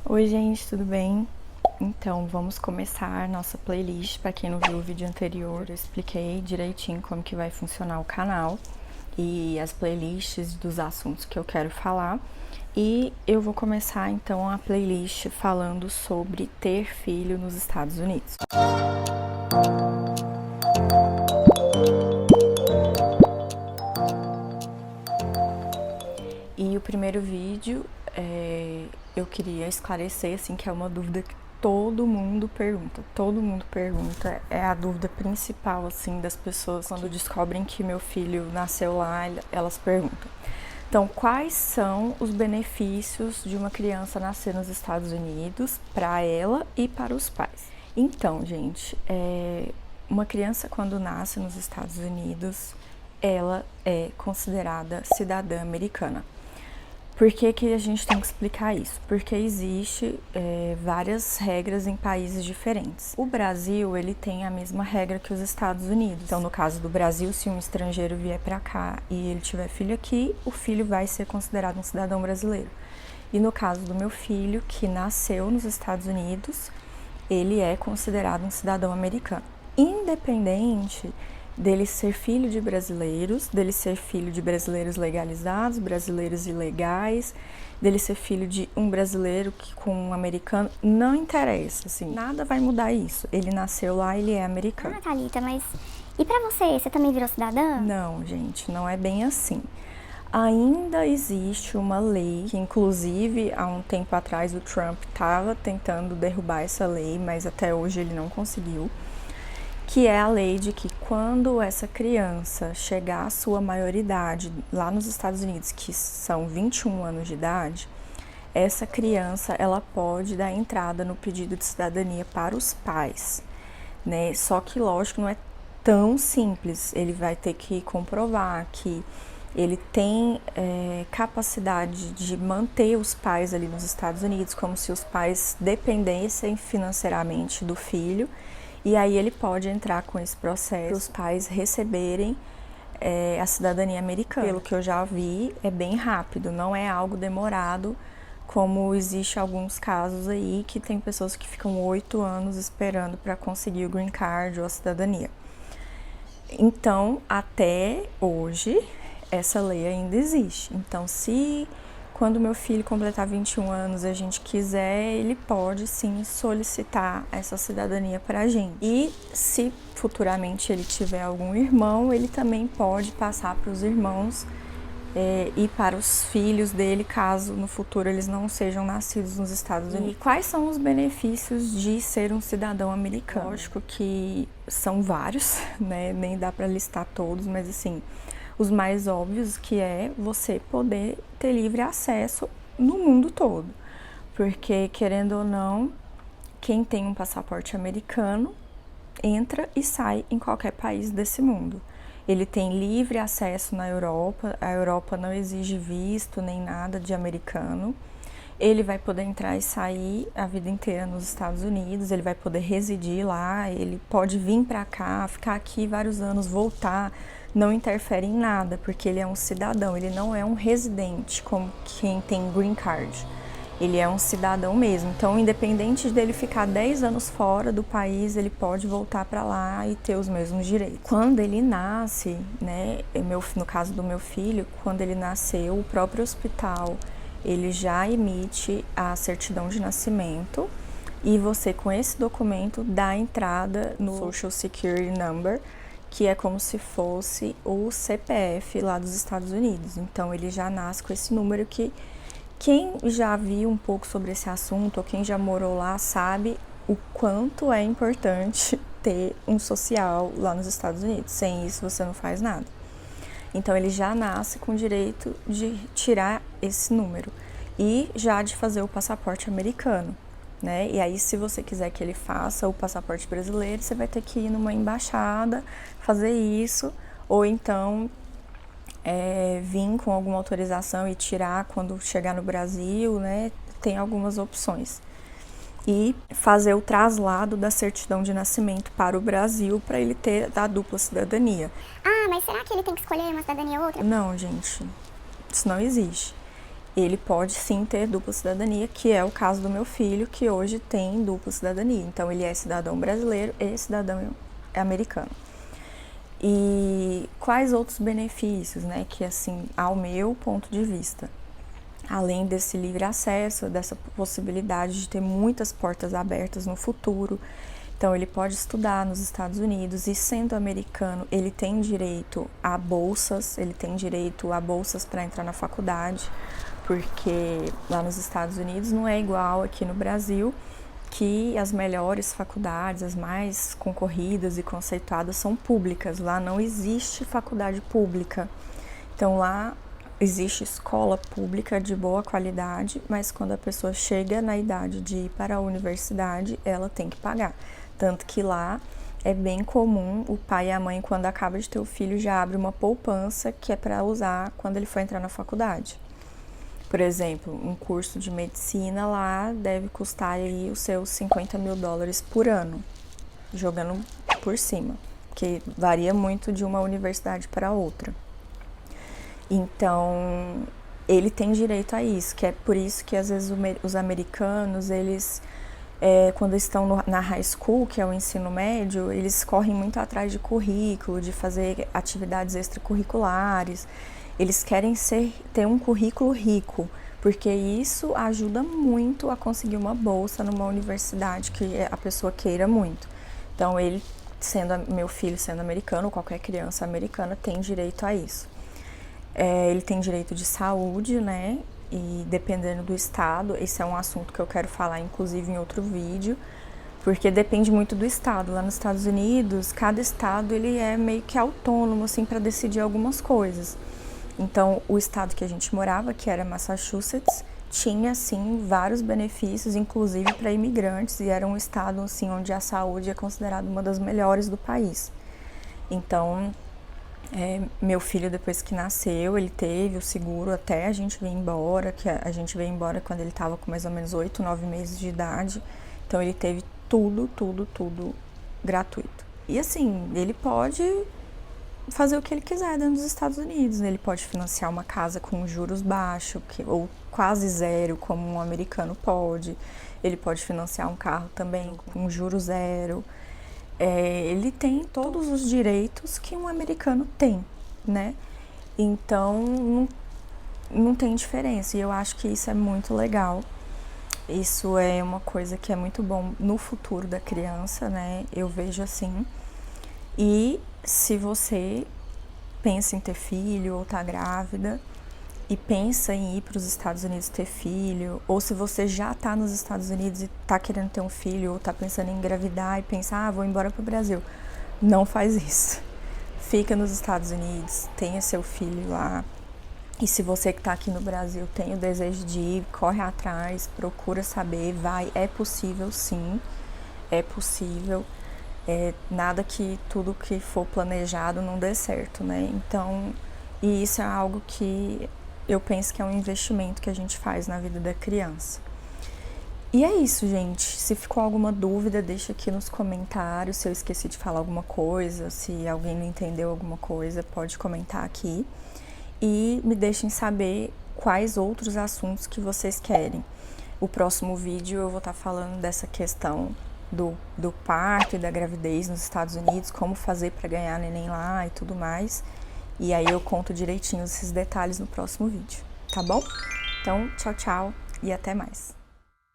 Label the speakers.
Speaker 1: Oi gente, tudo bem? Então, vamos começar nossa playlist. Para quem não viu o vídeo anterior, eu expliquei direitinho como que vai funcionar o canal e as playlists dos assuntos que eu quero falar. E eu vou começar então a playlist falando sobre ter filho nos Estados Unidos. E o primeiro vídeo eu queria esclarecer, assim, que é uma dúvida que todo mundo pergunta, é a dúvida principal, assim, das pessoas quando descobrem que meu filho nasceu lá, elas perguntam. Então, quais são os benefícios de uma criança nascer nos Estados Unidos para ela e para os pais? Então, gente, uma criança quando nasce nos Estados Unidos, ela é considerada cidadã americana. Por que a gente tem que explicar isso? Porque existe várias regras em países diferentes. O Brasil, ele tem a mesma regra que os Estados Unidos. Então, no caso do Brasil, se um estrangeiro vier para cá e ele tiver filho aqui, o filho vai ser considerado um cidadão brasileiro. E no caso do meu filho, que nasceu nos Estados Unidos, ele é considerado um cidadão americano. Independente dele ser filho de brasileiros, dele ser filho de brasileiros legalizados, brasileiros ilegais, dele ser filho de um brasileiro com um americano, não interessa, assim, nada vai mudar isso. Ele nasceu lá, ele é americano.
Speaker 2: Ah, Thalita, mas e pra você? Você também virou cidadã?
Speaker 1: Não, gente, não é bem assim. Ainda existe uma lei, que inclusive há um tempo atrás o Trump estava tentando derrubar essa lei, mas até hoje ele não conseguiu, que é a lei de que quando essa criança chegar à sua maioridade lá nos Estados Unidos, que são 21 anos de idade, essa criança ela pode dar entrada no pedido de cidadania para os pais, né? Só que, lógico, não é tão simples. Ele vai ter que comprovar que ele tem capacidade de manter os pais ali nos Estados Unidos, como se os pais dependessem financeiramente do filho. E aí ele pode entrar com esse processo para os pais receberem a cidadania americana. Pelo que eu já vi, é bem rápido, não é algo demorado, como existe alguns casos aí que tem pessoas que ficam 8 anos esperando para conseguir o green card ou a cidadania. Então, até hoje, essa lei ainda existe. Então, se quando meu filho completar 21 anos a gente quiser, ele pode sim solicitar essa cidadania para a gente. E se futuramente ele tiver algum irmão, ele também pode passar para os irmãos e para os filhos dele, caso no futuro eles não sejam nascidos nos Estados Unidos. E quais são os benefícios de ser um cidadão americano? Lógico que são vários, né? Nem dá para listar todos, mas assim, os mais óbvios, que é você poder ter livre acesso no mundo todo. Porque, querendo ou não, quem tem um passaporte americano entra e sai em qualquer país desse mundo. Ele tem livre acesso na Europa, a Europa não exige visto nem nada de americano. Ele vai poder entrar e sair a vida inteira nos Estados Unidos, ele vai poder residir lá, ele pode vir para cá, ficar aqui vários anos, voltar, não interfere em nada, porque ele é um cidadão, ele não é um residente como quem tem green card. Ele é um cidadão mesmo, então independente dele ficar 10 anos fora do país, ele pode voltar para lá e ter os mesmos direitos. Quando ele nasce, né, no caso do meu filho, quando ele nasceu, o próprio hospital, ele já emite a certidão de nascimento e você com esse documento dá entrada no Social Security Number, que é como se fosse o CPF lá dos Estados Unidos. Então ele já nasce com esse número que quem já viu um pouco sobre esse assunto ou quem já morou lá sabe o quanto é importante ter um social lá nos Estados Unidos. Sem isso você não faz nada. Então ele já nasce com o direito de tirar esse número e já de fazer o passaporte americano, né? E aí, se você quiser que ele faça o passaporte brasileiro, você vai ter que ir numa embaixada fazer isso, ou então vir com alguma autorização e tirar quando chegar no Brasil, né? Tem algumas opções. E fazer o traslado da certidão de nascimento para o Brasil para ele ter a dupla cidadania.
Speaker 2: Ah, mas será que ele tem que escolher uma cidadania ou outra?
Speaker 1: Não, gente, isso não existe. ele pode sim ter dupla cidadania, que é o caso do meu filho, que hoje tem dupla cidadania. Então, ele é cidadão brasileiro e cidadão americano. E quais outros benefícios, né, que assim, ao meu ponto de vista, além desse livre acesso, dessa possibilidade de ter muitas portas abertas no futuro, então ele pode estudar nos Estados Unidos e, sendo americano, ele tem direito a bolsas, para entrar na faculdade, porque lá nos Estados Unidos não é igual aqui no Brasil, que as melhores faculdades, as mais concorridas e conceituadas são públicas. Lá não existe faculdade pública. Então lá existe escola pública de boa qualidade, mas quando a pessoa chega na idade de ir para a universidade, ela tem que pagar. Tanto que lá é bem comum o pai e a mãe, quando acaba de ter o filho, já abre uma poupança que é para usar quando ele for entrar na faculdade. Por exemplo, um curso de medicina lá deve custar aí os seus $50 mil por ano, jogando por cima, que varia muito de uma universidade para outra. Então, ele tem direito a isso, que é por isso que às vezes os americanos, eles, quando estão na high school, que é o ensino médio, eles correm muito atrás de currículo, de fazer atividades extracurriculares. Eles querem ter um currículo rico, porque isso ajuda muito a conseguir uma bolsa numa universidade que a pessoa queira muito. Então, meu filho sendo americano, qualquer criança americana tem direito a isso. Ele tem direito de saúde, né? E dependendo do estado, esse é um assunto que eu quero falar, inclusive, em outro vídeo, porque depende muito do estado. Lá nos Estados Unidos, cada estado ele é meio que autônomo, assim, para decidir algumas coisas. Então, o estado que a gente morava, que era Massachusetts, tinha, sim, vários benefícios, inclusive para imigrantes, e era um estado, assim, onde a saúde é considerada uma das melhores do país. Então, meu filho, depois que nasceu, ele teve o seguro até a gente vir embora, que a gente veio embora quando ele estava com mais ou menos 8, 9 meses de idade. Então, ele teve tudo gratuito. E, assim, ele pode fazer o que ele quiser dentro dos Estados Unidos. Ele pode financiar uma casa com juros baixos, ou quase zero, como um americano pode. Ele pode financiar um carro também com juros zero. Ele tem todos os direitos que um americano tem, né? Então, não tem diferença. E eu acho que isso é muito legal. Isso é uma coisa que é muito bom no futuro da criança, né? Eu vejo assim. E se você pensa em ter filho ou tá grávida e pensa em ir para os Estados Unidos ter filho, ou se você já tá nos Estados Unidos e tá querendo ter um filho, ou tá pensando em engravidar e pensa, vou embora pro Brasil, não faz isso. Fica nos Estados Unidos, tenha seu filho lá. E se você que tá aqui no Brasil tem o desejo de ir, corre atrás, procura saber, vai, é possível sim, é possível. Nada que tudo que for planejado não dê certo, né? Então, e isso é algo que eu penso que é um investimento que a gente faz na vida da criança. E é isso, gente. Se ficou alguma dúvida, deixa aqui nos comentários. Se eu esqueci de falar alguma coisa, se alguém não entendeu alguma coisa, pode comentar aqui. E me deixem saber quais outros assuntos que vocês querem. O próximo vídeo eu vou estar falando dessa questão do parto e da gravidez nos Estados Unidos, como fazer para ganhar neném lá e tudo mais. E aí eu conto direitinho esses detalhes no próximo vídeo, tá bom? Então, tchau, tchau e até mais.